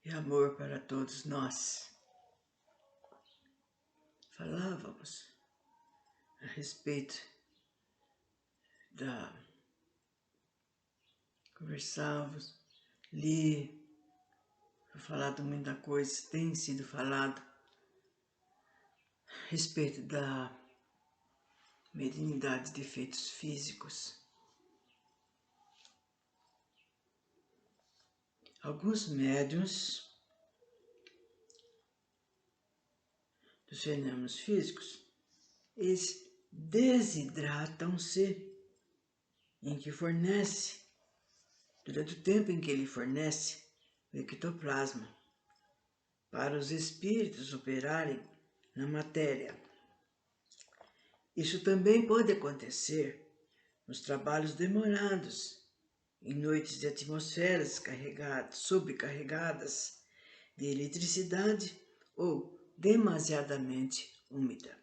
e amor para todos nós. Falávamos a respeito conversávamos, li, foi falado muita coisa, tem sido falado a respeito da mediunidade de efeitos físicos. Alguns médiuns dos fenômenos físicos, eles desidratam-se durante o tempo em que ele fornece o ectoplasma para os espíritos operarem na matéria. Isso também pode acontecer nos trabalhos demorados, em noites de atmosferas sobrecarregadas de eletricidade ou demasiadamente úmida.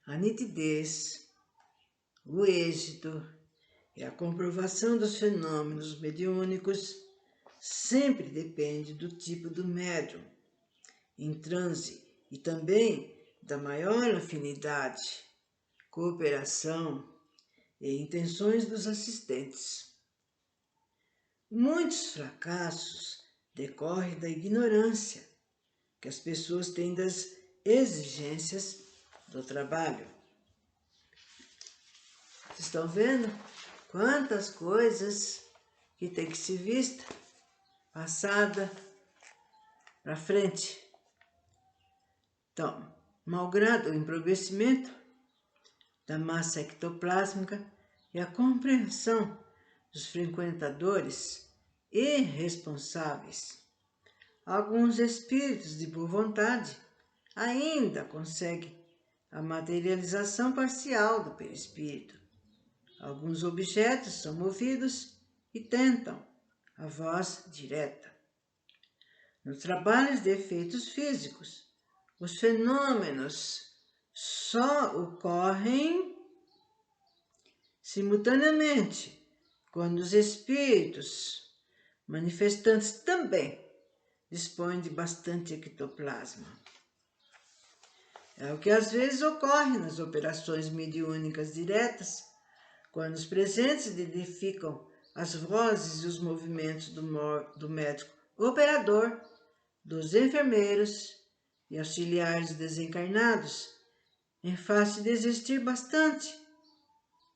A nitidez, o êxito e a comprovação dos fenômenos mediúnicos sempre depende do tipo do médium em transe e também da maior afinidade, cooperação e intenções dos assistentes. Muitos fracassos decorrem da ignorância que as pessoas têm das exigências do trabalho. Vocês estão vendo quantas coisas que tem que ser vista, passada para frente. Então, malgrado o empobrecimento da massa ectoplásmica e a compreensão dos frequentadores irresponsáveis, alguns espíritos de boa vontade ainda conseguem a materialização parcial do perispírito. Alguns objetos são movidos e tentam a voz direta. Nos trabalhos de efeitos físicos, os fenômenos só ocorrem simultaneamente quando os espíritos manifestantes também dispõem de bastante ectoplasma. É o que às vezes ocorre nas operações mediúnicas diretas, quando os presentes identificam as vozes e os movimentos do médico operador, dos enfermeiros e auxiliares desencarnados, em face de existir bastante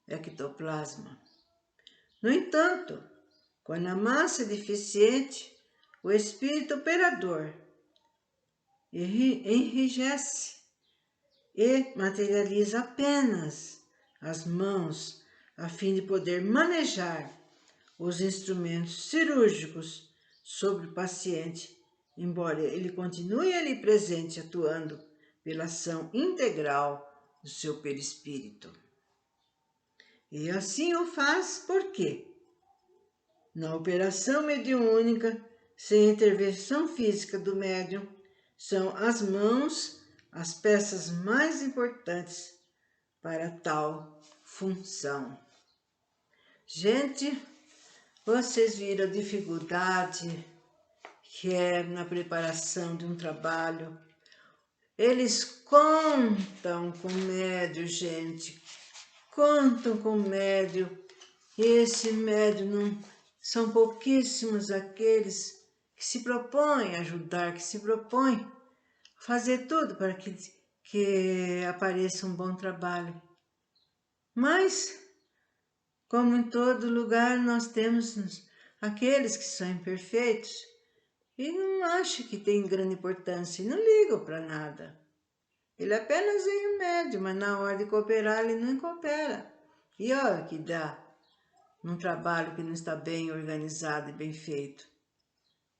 ectoplasma. No entanto, quando a massa é deficiente, o espírito operador enrijece e materializa apenas as mãos a fim de poder manejar os instrumentos cirúrgicos sobre o paciente, embora ele continue ali presente atuando pela ação integral do seu perispírito. E assim o faz porque, na operação mediúnica, sem intervenção física do médium, são as mãos as peças mais importantes para tal função. Gente, vocês viram a dificuldade que é na preparação de um trabalho. Eles contam com médio, gente, contam com médio, e esse médio não são pouquíssimos aqueles que se propõem a ajudar, que se propõem a fazer tudo para que apareça um bom trabalho. Mas, como em todo lugar, nós temos aqueles que são imperfeitos e não acham que tem grande importância e não ligam para nada. Ele apenas é um médium, mas na hora de cooperar ele não coopera. E olha que dá num trabalho que não está bem organizado e bem feito.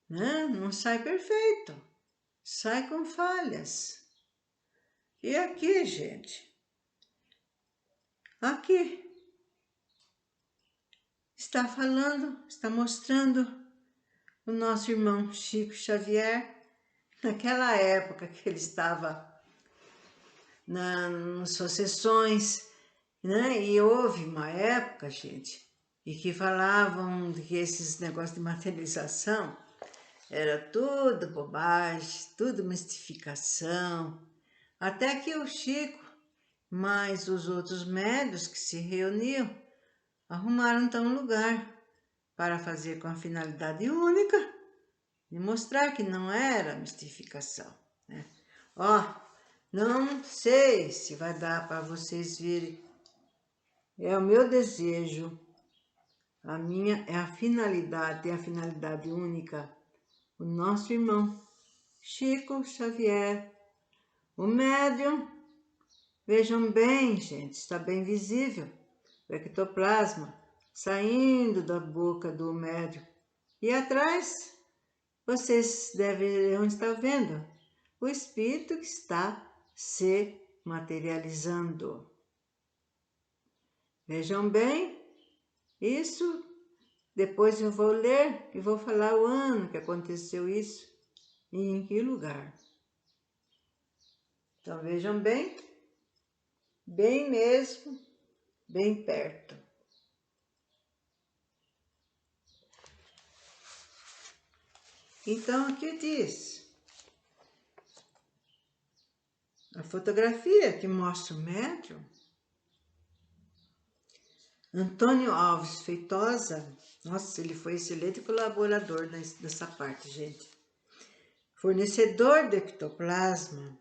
Né? Não sai perfeito, sai com falhas. E aqui, gente, aqui está falando, está mostrando o nosso irmão Chico Xavier, naquela época que ele estava nas suas sessões, né? E houve uma época, gente, e que falavam que esses negócios de materialização era tudo bobagem, tudo mistificação, até que o Chico, mais os outros médios que se reuniam, arrumaram então um lugar para fazer com a finalidade única de mostrar que não era mistificação, né? Ó, não sei se vai dar para vocês verem. É o meu desejo, a minha é a finalidade, é a finalidade única. O nosso irmão Chico Xavier, o médium, vejam bem, gente, está bem visível o ectoplasma saindo da boca do médium. E atrás, vocês devem estar vendo o espírito que está se materializando. Vejam bem, isso depois eu vou ler e vou falar o ano que aconteceu isso e em que lugar. Então vejam bem, bem mesmo, bem perto. Então aqui diz, a fotografia que mostra o médium, Antônio Alves Feitosa, nossa, ele foi excelente colaborador nessa parte, gente. Fornecedor de ectoplasma,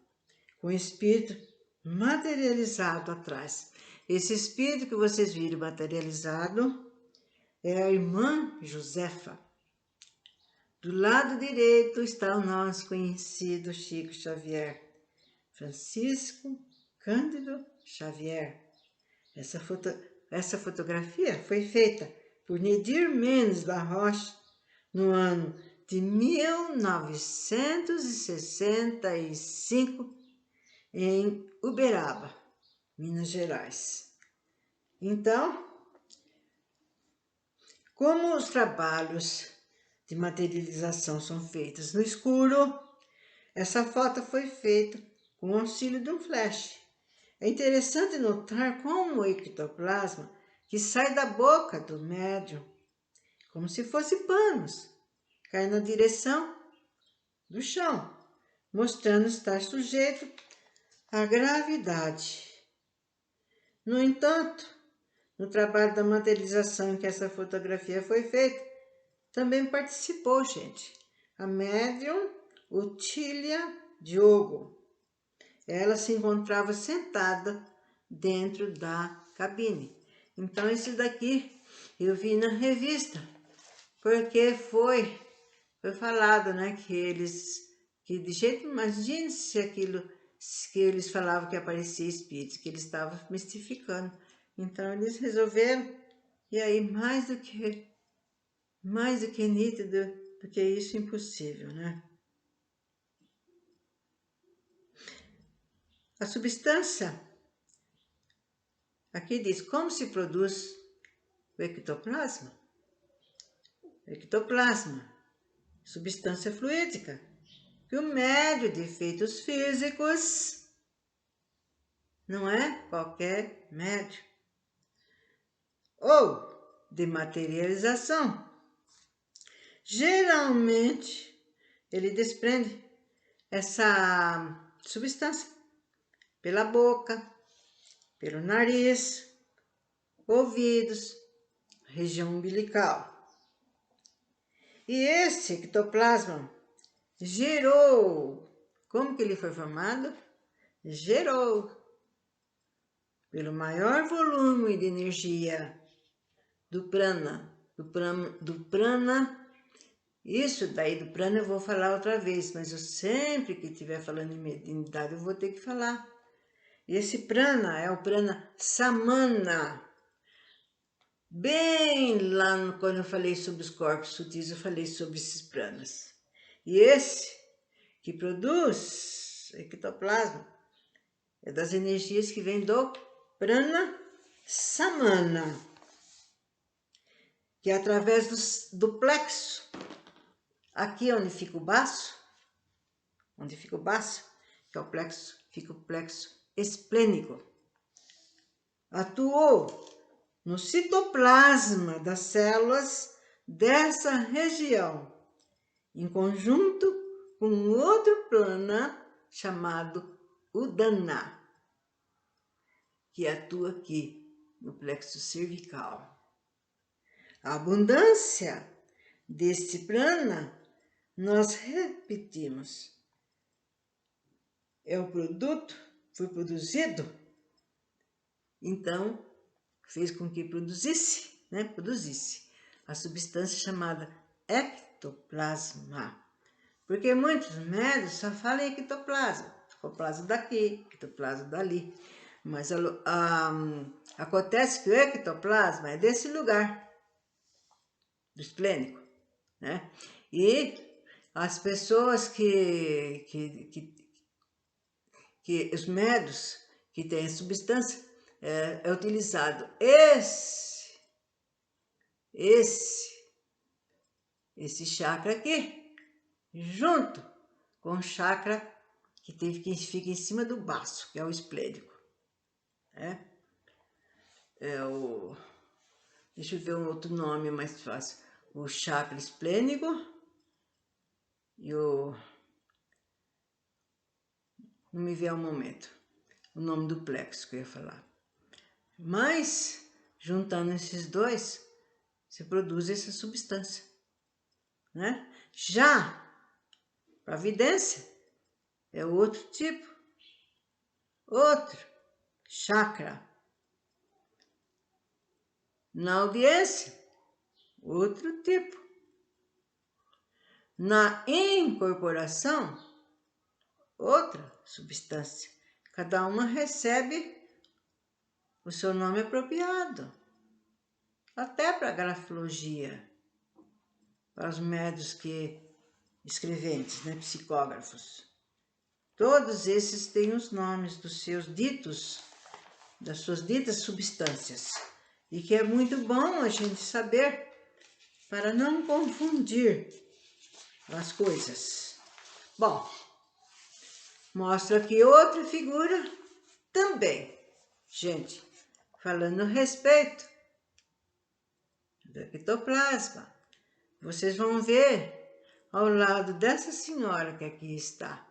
com espírito materializado atrás. Esse espírito que vocês viram materializado é a irmã Josefa. Do lado direito está o nosso conhecido Chico Xavier, Francisco Cândido Xavier. Essa fotografia foi feita por Nedir Mendes da Rocha no ano de 1965 em Uberaba, Minas Gerais. Então, como os trabalhos de materialização são feitos no escuro, essa foto foi feita com o auxílio de um flash. É interessante notar como o ectoplasma que sai da boca do médium, como se fosse panos, cai na direção do chão, mostrando estar sujeito à gravidade. No entanto, no trabalho da materialização em que essa fotografia foi feita, também participou, gente, a médium Otília Diogo. Ela se encontrava sentada dentro da cabine. Então, isso daqui eu vi na revista, porque foi falado, né, que de jeito, imagine se aquilo que eles falavam que aparecia espíritos, que eles estavam mistificando. Então, eles resolveram, e aí mais do que nítido do que isso, impossível, né? A substância, aqui diz, como se produz o ectoplasma? Ectoplasma, substância fluídica, que o médio de efeitos físicos não é qualquer médio, ou de materialização. Geralmente, ele desprende essa substância pela boca, pelo nariz, ouvidos, região umbilical. E esse ectoplasma gerou, como que ele foi formado? Gerou, pelo maior volume de energia do prana, isso daí do prana eu vou falar outra vez, mas eu sempre que estiver falando em mediunidade eu vou ter que falar. E esse prana é o prana samana. Bem lá quando eu falei sobre os corpos sutis, eu falei sobre esses pranas. E esse que produz ectoplasma é das energias que vem do prana samana, que é através do plexo, aqui onde fica o baço, que é o plexo, fica o plexo esplênico, atuou no citoplasma das células dessa região em conjunto com outro prana chamado Udana, que atua aqui no plexo cervical. A abundância deste prana, nós repetimos, é o produto, foi produzido, então fez com que produzisse a substância chamada ectoplasma. Porque muitos médicos só falam em ectoplasma daqui, ectoplasma dali. Mas acontece que o ectoplasma é desse lugar, do esplênico, né? E as pessoas os médicos que têm a substância, é utilizado esse chakra aqui, junto com o chakra que fica em cima do baço, que é o esplênico. Deixa eu ver um outro nome mais fácil. O chakra esplênico e o... Não me vem ao momento o nome do plexo que eu ia falar. Mas, juntando esses dois, se produz essa substância, né? Já para a vidência é outro tipo, outro chakra. Na audiência, outro tipo. Na incorporação, outra substância. Cada uma recebe o seu nome apropriado. Até para a grafologia, para os médios escreventes, né, psicógrafos. Todos esses têm os nomes dos seus ditos, das suas ditas substâncias. E que é muito bom a gente saber para não confundir as coisas. Bom, mostro aqui outra figura também, gente, falando a respeito do ectoplasma. Vocês vão ver ao lado dessa senhora que aqui está,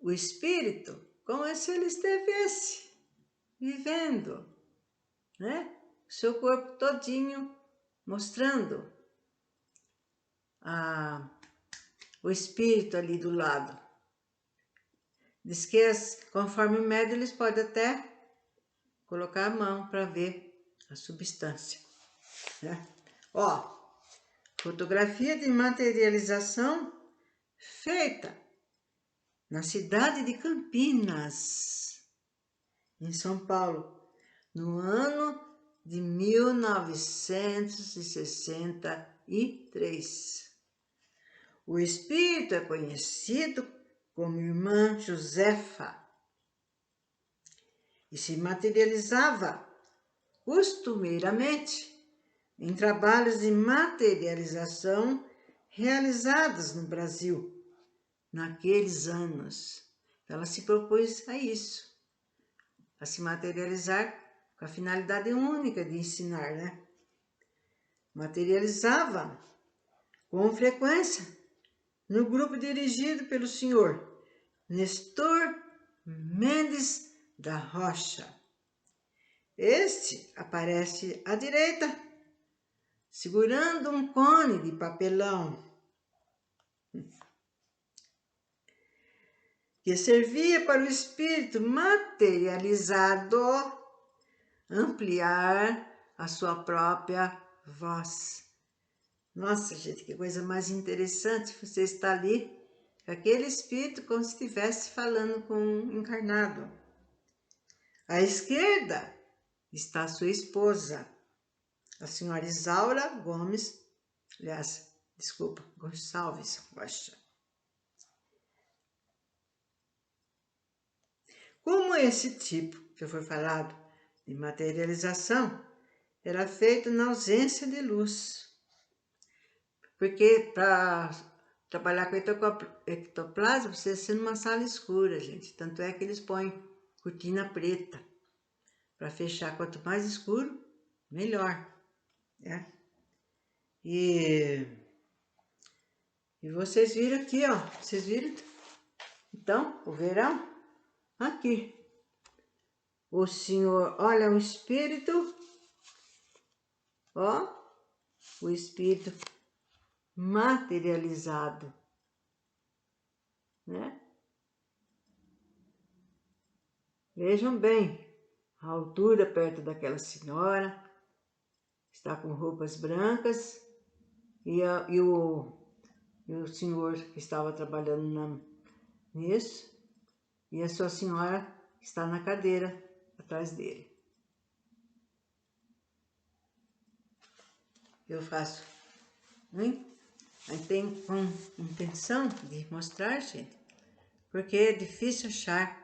o espírito, como se ele estivesse vivendo, né? O seu corpo todinho, mostrando o espírito ali do lado. Diz que conforme o médium, eles podem até colocar a mão para ver a substância, né? Ó, fotografia de materialização feita na cidade de Campinas, em São Paulo, no ano de 1963. O espírito é conhecido como Irmã Josefa e se materializava costumeiramente em trabalhos de materialização realizados no Brasil naqueles anos. Ela se propôs a isso, a se materializar com a finalidade única de ensinar, né? Materializava com frequência no grupo dirigido pelo senhor Nestor Mendes da Rocha. Este aparece à direita, segurando um cone de papelão, que servia para o espírito materializado ampliar a sua própria voz. Nossa, gente, que coisa mais interessante você estar ali, com aquele espírito como se estivesse falando com um encarnado. À esquerda está sua esposa, a senhora Isaura Gomes, Gonçalves Rocha. Como esse tipo que foi falado de materialização era feito na ausência de luz, porque para trabalhar com ectoplasma precisa ser numa sala escura, gente. Tanto é que eles põem cortina preta para fechar. Quanto mais escuro, melhor, né? E E vocês viram aqui, ó. Vocês viram? Então, o verão, aqui. O Senhor, olha o Espírito, ó, o Espírito materializado, né? Vejam bem, a altura perto daquela senhora, está com roupas brancas, e o senhor que estava trabalhando nisso, e a sua senhora está na cadeira atrás dele. Eu faço, tenho com intenção de mostrar, gente, porque é difícil achar.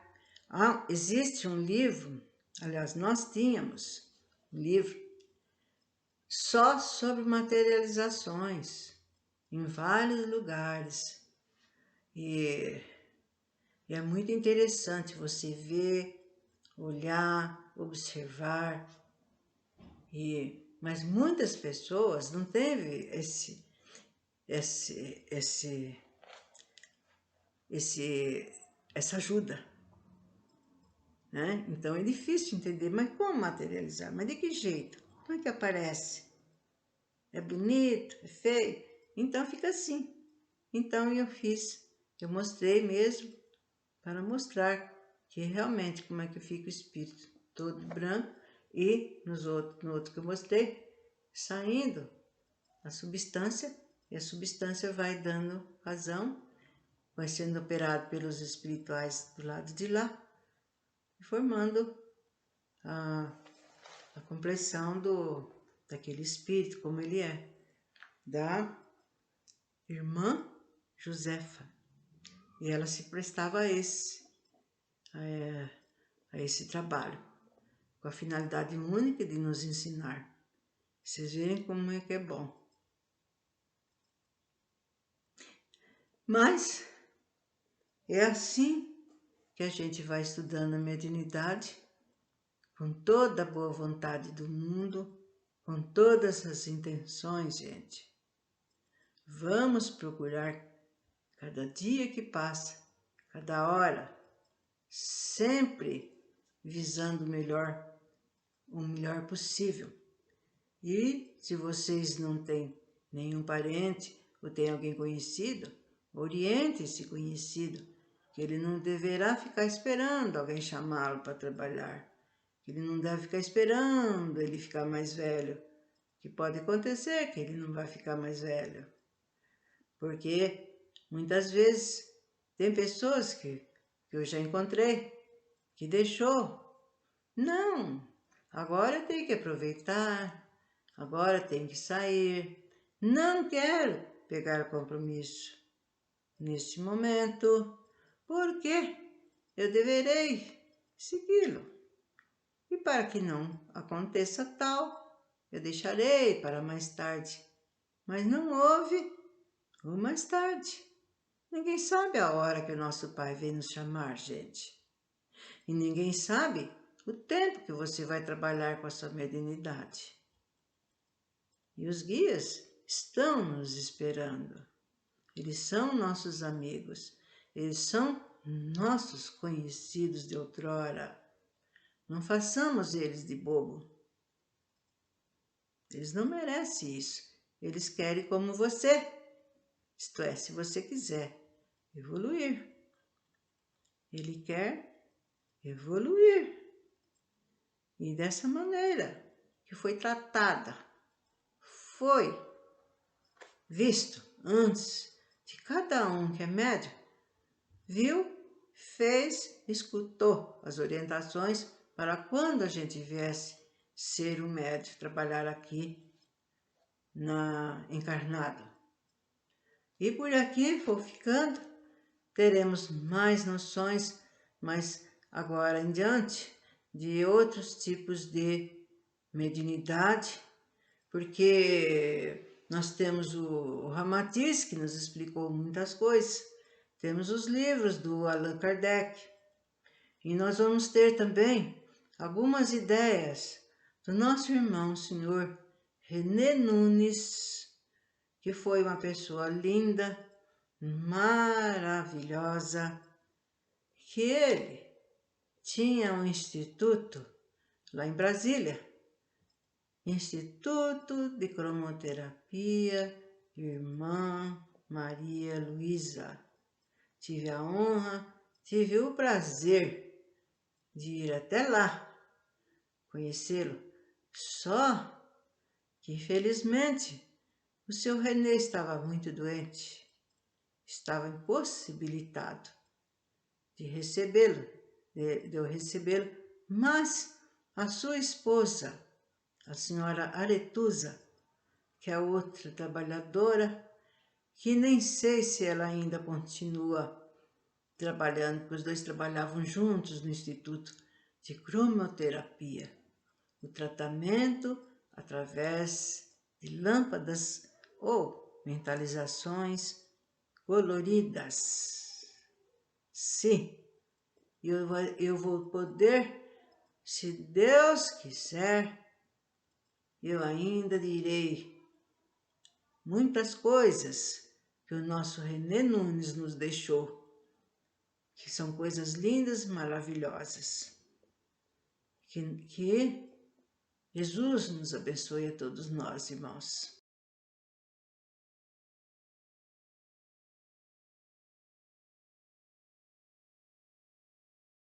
Existe um livro, aliás, nós tínhamos um livro só sobre materializações em vários lugares. E é muito interessante você ver, olhar, observar. Mas muitas pessoas não teve essa ajuda, né? Então é difícil entender, mas como materializar? Mas de que jeito? Como é que aparece? É bonito? É feio? Então fica assim. Então eu mostrei mesmo para mostrar que realmente como é que fica o espírito todo branco e no outro que eu mostrei, saindo a substância, e a substância vai dando razão, vai sendo operado pelos espirituais do lado de lá, formando a compreensão daquele espírito, como ele é, da irmã Josefa. E ela se prestava a esse trabalho, com a finalidade única de nos ensinar. Vocês verem como é que é bom. Mas é assim que a gente vai estudando a mediunidade, com toda a boa vontade do mundo, com todas as intenções, gente. Vamos procurar cada dia que passa, cada hora, sempre visando o melhor possível. E se vocês não têm nenhum parente ou tem alguém conhecido, oriente esse conhecido, que ele não deverá ficar esperando alguém chamá-lo para trabalhar. Ele não deve ficar esperando ele ficar mais velho, que pode acontecer que ele não vai ficar mais velho. Porque muitas vezes tem pessoas que eu já encontrei, que deixou. Não, agora tem que aproveitar, agora tem que sair. Não quero pegar compromisso neste momento, porque eu deverei segui-lo. E para que não aconteça tal, eu deixarei para mais tarde. Mas não houve o mais tarde. Ninguém sabe a hora que o nosso Pai vem nos chamar, gente. E ninguém sabe o tempo que você vai trabalhar com a sua mediunidade. E os guias estão nos esperando. Eles são nossos amigos. Eles são nossos conhecidos de outrora. Não façamos eles de bobo. Eles não merecem isso. Eles querem como você. Isto é, se você quiser evoluir. Ele quer evoluir. E dessa maneira que foi tratada, foi visto antes de cada um que é médium, viu, fez, escutou as orientações para quando a gente viesse ser um médium, trabalhar aqui encarnado. E por aqui for ficando, teremos mais noções, mas agora em diante, de outros tipos de mediunidade, porque nós temos o Ramatiz, que nos explicou muitas coisas, temos os livros do Allan Kardec, e nós vamos ter também algumas ideias do nosso irmão, senhor René Nunes, que foi uma pessoa linda, maravilhosa, que ele tinha um instituto lá em Brasília, Instituto de Cromoterapia Irmã Maria Luísa. Tive a honra, tive o prazer de ir até lá, conhecê-lo, só que infelizmente o seu René estava muito doente, estava impossibilitado de recebê-lo, de eu recebê-lo, mas a sua esposa, a senhora Aretusa, que é outra trabalhadora, que nem sei se ela ainda continua trabalhando, porque os dois trabalhavam juntos no Instituto de Cromoterapia, o tratamento através de lâmpadas ou mentalizações coloridas. Sim, eu vou poder, se Deus quiser, eu ainda direi muitas coisas que o nosso René Nunes nos deixou, que são coisas lindas, maravilhosas. Que Jesus nos abençoe a todos nós, irmãos.